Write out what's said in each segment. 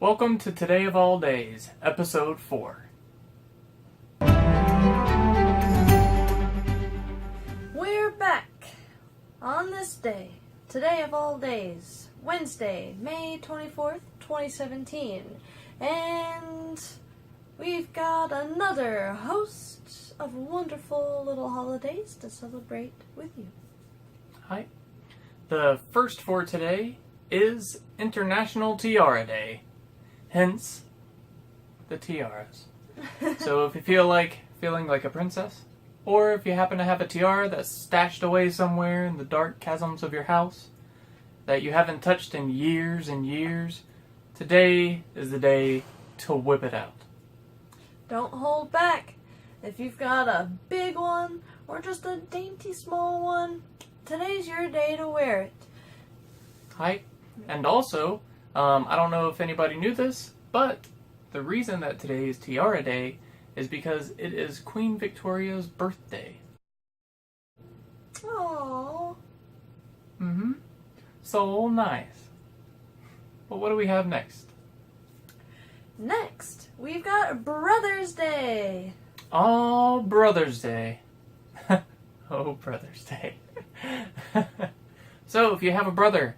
Welcome to Today of All Days, Episode 4. We're back on this day, Today of All Days, Wednesday, May 24th, 2017, and we've got another host of wonderful little holidays to celebrate with you. Hi. The first for today is International Tiara Day, hence the tiaras. So if you feeling like a princess, or if you happen to have a tiara that's stashed away somewhere in the dark chasms of your house that you haven't touched in years and years, today is the day to whip it out. Don't hold back. If you've got a big one or just a dainty small one, today's your day to wear it. Hi. And also, I don't know if anybody knew this, but the reason that today is Tiara Day is because it is Queen Victoria's birthday. Aww. So nice. But what do we have next? Next, we've got Brothers' Day. Oh, Brothers' Day. Oh, Brothers' Day. So, if you have a brother,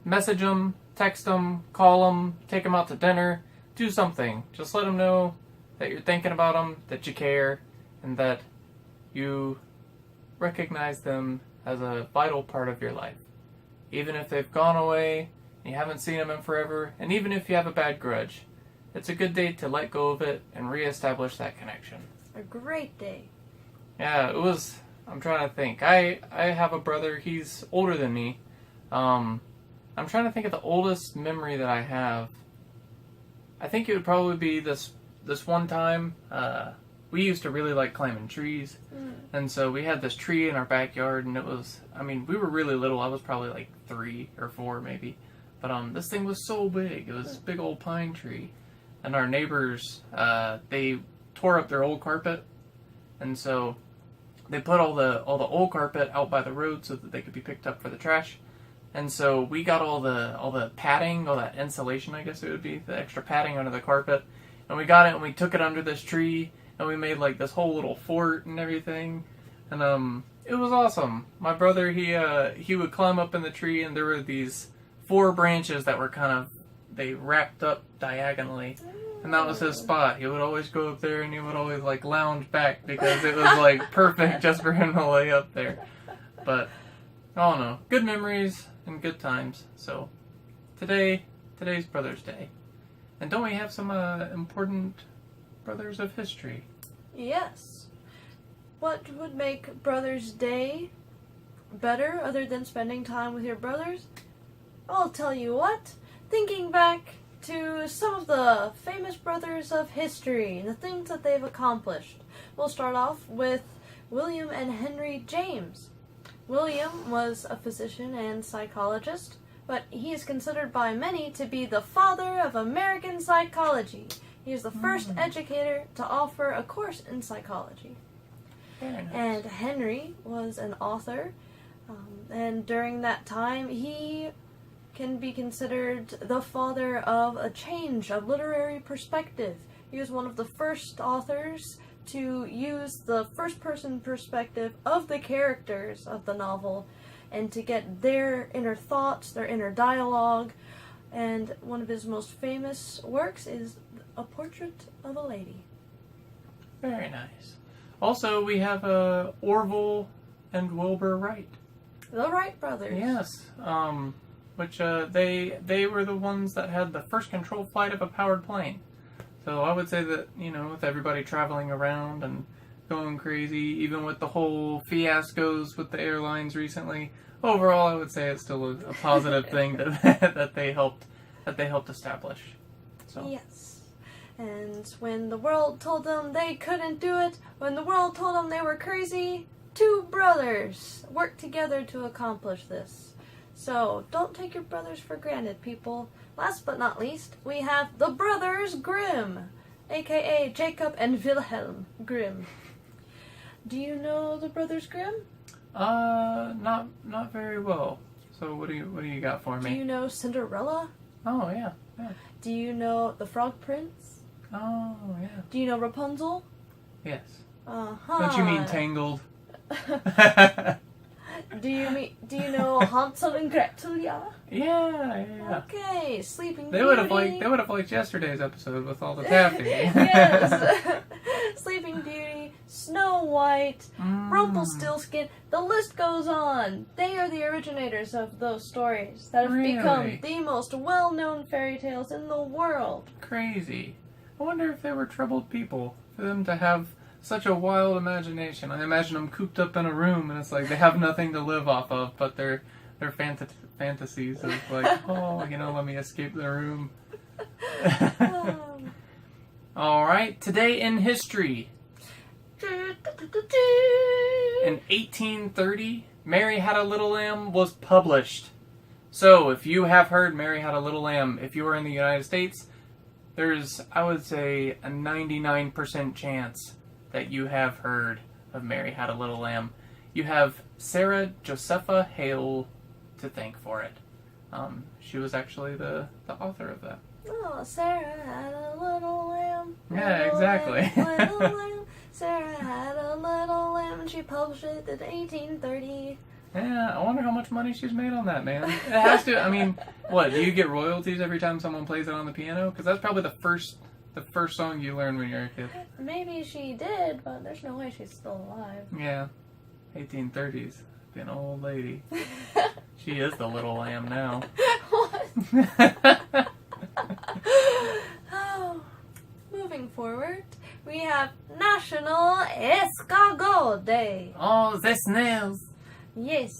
message them, text them, call them, take them out to dinner, do something. Just let them know that you're thinking about them, that you care, and that you recognize them as a vital part of your life. Even if they've gone away, and you haven't seen them in forever, and even if you have a bad grudge, it's a good day to let go of it and reestablish that connection. A great day. Yeah, it was. I'm trying to think. I have a brother. He's older than me. I'm trying to think of the oldest memory that I have. I think it would probably be this one time. We used to really like climbing trees, and so we had this tree in our backyard, and it was. I mean, we were really little. I was probably like 3 or 4 maybe, but this thing was so big. It was this big old pine tree, and our neighbors they tore up their old carpet, and so they put all the old carpet out by the road so that they could be picked up for the trash. And so we got all the padding, all that insulation, I guess it would be, the extra padding under the carpet, and we got it and we took it under this tree, and we made like this whole little fort and everything, and it was awesome. My brother, he would climb up in the tree, and there were these 4 branches that were they wrapped up diagonally. And that was his spot. He would always go up there, and he would always like lounge back because it was like perfect just for him to lay up there. But I don't know, good memories and good times. So today's Brothers' Day, and don't we have some important brothers of history? Yes. What would make Brothers' Day better other than spending time with your brothers? I'll tell you what. Thinking back to some of the famous brothers of history and the things that they've accomplished. We'll start off with William and Henry James. William was a physician and psychologist, but he is considered by many to be the father of American psychology. He is the first educator to offer a course in psychology. Very nice. And Henry was an author, and during that time he can be considered the father of a change of literary perspective. He was one of the first authors to use the first-person perspective of the characters of the novel and to get their inner thoughts, their inner dialogue. And one of his most famous works is A Portrait of a Lady. Very nice. Also, we have Orville and Wilbur Wright. The Wright brothers. Yes. Which they were the ones that had the first controlled flight of a powered plane. So I would say that, with everybody traveling around and going crazy, even with the whole fiascos with the airlines recently, overall I would say it's still a positive thing that they helped establish. So. Yes. And when the world told them they couldn't do it, when the world told them they were crazy, 2 brothers worked together to accomplish this. So, don't take your brothers for granted, people. Last but not least, we have the Brothers Grimm, aka Jacob and Wilhelm Grimm. Do you know the Brothers Grimm? Not very well. So what do you got for me? Do you know Cinderella? Oh, yeah. Yeah. Do you know the Frog Prince? Oh, yeah. Do you know Rapunzel? Yes. Uh-huh. Don't you mean Tangled? Do you know Hansel and Gretel? Yeah. Yeah. Okay, Sleeping They Beauty. would have liked yesterday's episode with all the taffy. Yes. Sleeping Beauty, Snow White, Rumpelstiltskin. The list goes on. They are the originators of those stories that have become the most well-known fairy tales in the world. Crazy. I wonder if they were troubled people for them to have such a wild imagination. I imagine them cooped up in a room, and it's like they have nothing to live off of, but their fantasies of like, oh, let me escape the room. All right, today in history. In 1830, Mary Had a Little Lamb was published. So, if you have heard Mary Had a Little Lamb, if you are in the United States, there's, I would say, a 99% chance that you have heard of Mary Had a Little Lamb. You have Sarah Josepha Hale to thank for it. She was actually the author of that. Oh, Sarah had a little lamb. Yeah, exactly. Little lamb. Sarah had a little lamb, and she published it in 1830. Yeah, I wonder how much money she's made on that, man. It has to. I mean, what, do you get royalties every time someone plays it on the piano? Because that's probably the first song you learn when you're a kid. Maybe she did, but there's no way she's still alive. Yeah, 1830s. Be an old lady. She is the little lamb now. What? Oh, moving forward, we have National Escargot Day. Oh, the snails. Yes,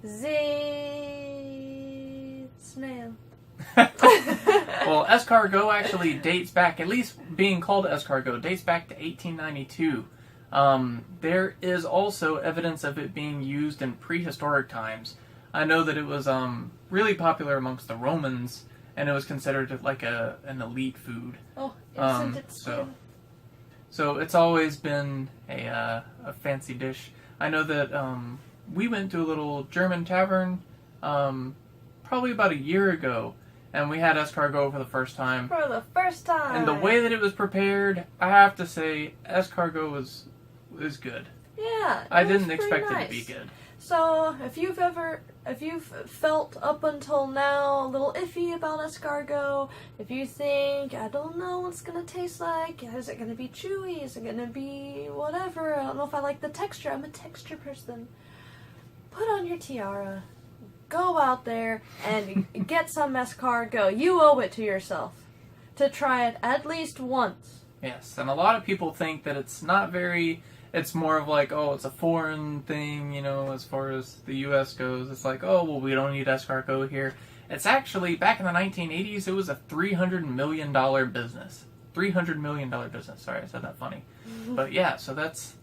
the snail. Well, escargot actually dates back, at least being called escargot, dates back to 1892. There is also evidence of it being used in prehistoric times. I know that it was really popular amongst the Romans, and it was considered like an elite food. Oh, isn't it so it's always been a fancy dish. I know that we went to a little German tavern probably about a year ago, and we had escargot for the first time. For the first time. And the way that it was prepared, I have to say, escargot was good. Yeah, I didn't expect nice. It to be good. So, if you've felt up until now a little iffy about escargot, if you think, I don't know what it's gonna taste like, is it gonna be chewy, is it gonna be whatever, I don't know if I like the texture, I'm a texture person, put on your tiara, go out there and get some escargot. You owe it to yourself to try it at least once. Yes, and a lot of people think that it's not very... It's more of like, oh, it's a foreign thing, as far as the U.S. goes. It's like, oh, well, we don't need escargot here. It's actually, back in the 1980s, it was a $300 million business. $300 million business. Sorry, I said that funny. But yeah, so that's...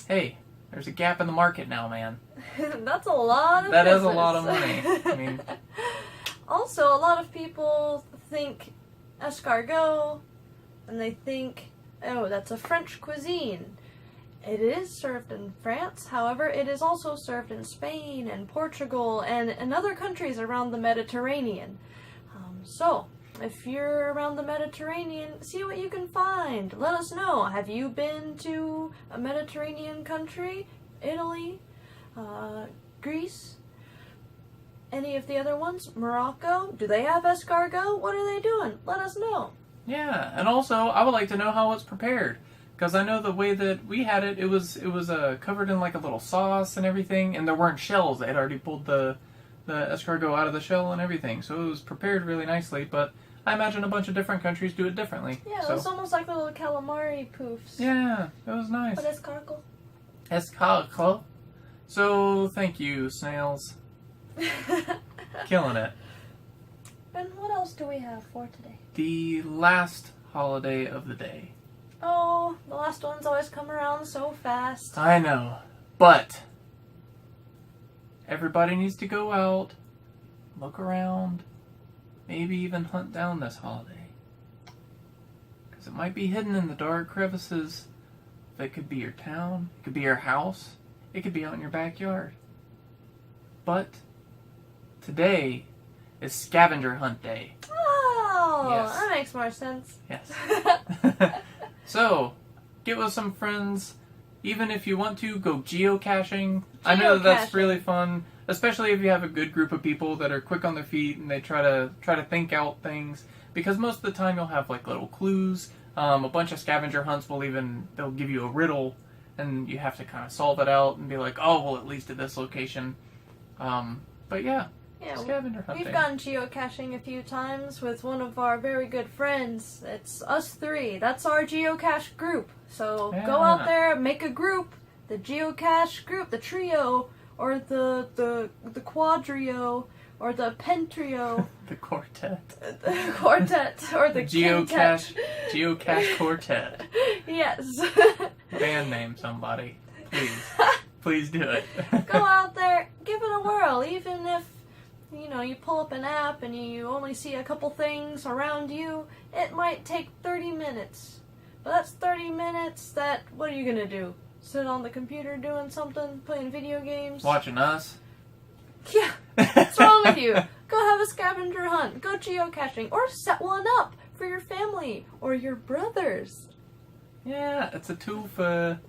Hey, there's a gap in the market now, man. That's a lot of That business. is a lot of money. I mean... Also, a lot of people think escargot, and they think, oh, that's a French cuisine. It is served in France, however, it is also served in Spain and Portugal and in other countries around the Mediterranean. So, if you're around the Mediterranean, see what you can find. Let us know. Have you been to a Mediterranean country? Italy? Greece? Any of the other ones? Morocco? Do they have escargot? What are they doing? Let us know. Yeah, and also, I would like to know how it's prepared. Because I know the way that we had it, it was covered in like a little sauce and everything, and there weren't shells. They had already pulled the escargot out of the shell and everything, so it was prepared really nicely. But I imagine a bunch of different countries do it differently. Yeah, so. It was almost like little calamari poofs. Yeah, it was nice. But escargot. Escargot. So thank you, snails. Killing it. And what else do we have for today? The last holiday of the day. Oh, the last ones always come around so fast. I know, but everybody needs to go out, look around, maybe even hunt down this holiday. Because it might be hidden in the dark crevices. It could be your town, it could be your house, it could be out in your backyard. But today is Scavenger Hunt Day. Oh, Yes. that makes more sense. Yes. So, get with some friends. Even if you want to, go geocaching. I know that's really fun, especially if you have a good group of people that are quick on their feet and they try to think out things. Because most of the time you'll have like little clues. A bunch of scavenger hunts they'll give you a riddle, and you have to kind of solve it out and be like, oh, well, at least at this location. But yeah. Scavenger hunting. We've gone geocaching a few times with one of our very good friends. It's us three. That's our geocache group. So go out there, make a group, the geocache group, the trio, or the quadrio, or the pentrio. The quartet. The quartet, or the Geocache quartet. Yes. Band name, somebody. Please. Please do it. Go out there, give it a whirl, even if you pull up an app and you only see a couple things around you. It might take 30 minutes. But that's 30 minutes that, what are you going to do? Sit on the computer doing something? Playing video games? Watching us? Yeah. What's wrong with you? Go have a scavenger hunt. Go geocaching. Or set one up for your family or your brothers. Yeah, it's a twofer.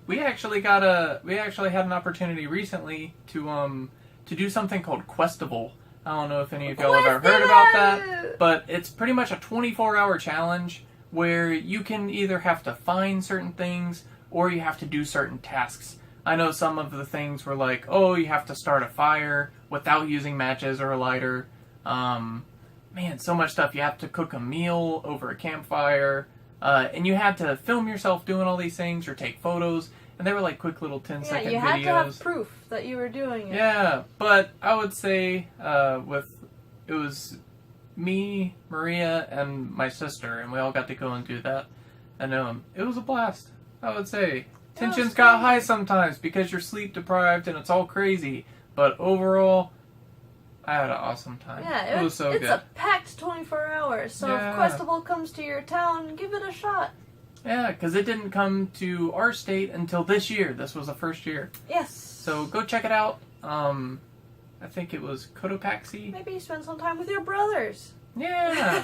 We actually had an opportunity recently to do something called Questival. I don't know if any of y'all have ever heard about that, but it's pretty much a 24-hour challenge where you can either have to find certain things or you have to do certain tasks. I know some of the things were like, oh, you have to start a fire without using matches or a lighter. Man, so much stuff. You have to cook a meal over a campfire. And you had to film yourself doing all these things or take photos. And they were like quick little 10-second videos. Yeah, you had to have proof that you were doing it. Yeah, but I would say it was me, Maria, and my sister, and we all got to go and do that. And it was a blast, I would say. Tensions got high sometimes because you're sleep deprived and it's all crazy. But overall, I had an awesome time. Yeah, it was so good. It's a packed 24 hours, so if Questival comes to your town, give it a shot. Yeah, because it didn't come to our state until this year. This was the first year. Yes. So go check it out. I think it was Cotopaxi. Maybe spend some time with your brothers. Yeah.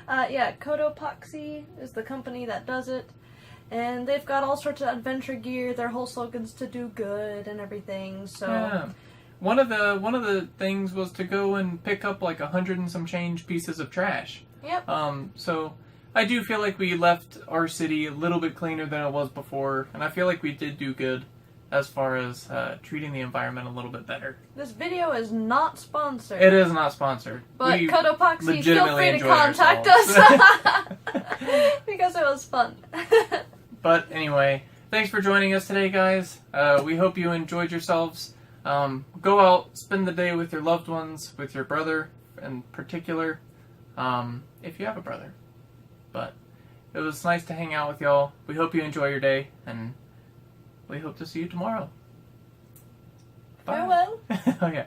Cotopaxi is the company that does it. And they've got all sorts of adventure gear. Their whole slogan's to do good and everything. So yeah. One of the things was to go and pick up like 100 and some change pieces of trash. Yep. So I do feel like we left our city a little bit cleaner than it was before, and I feel like we did do good as far as treating the environment a little bit better. This video is not sponsored. It is not sponsored. But Cotopaxi, feel free to contact us. Because it was fun. But anyway, thanks for joining us today, guys. We hope you enjoyed yourselves. Go out, spend the day with your loved ones, with your brother in particular, if you have a brother. But it was nice to hang out with y'all. We hope you enjoy your day, and we hope to see you tomorrow. Bye. Farewell. Oh, yeah.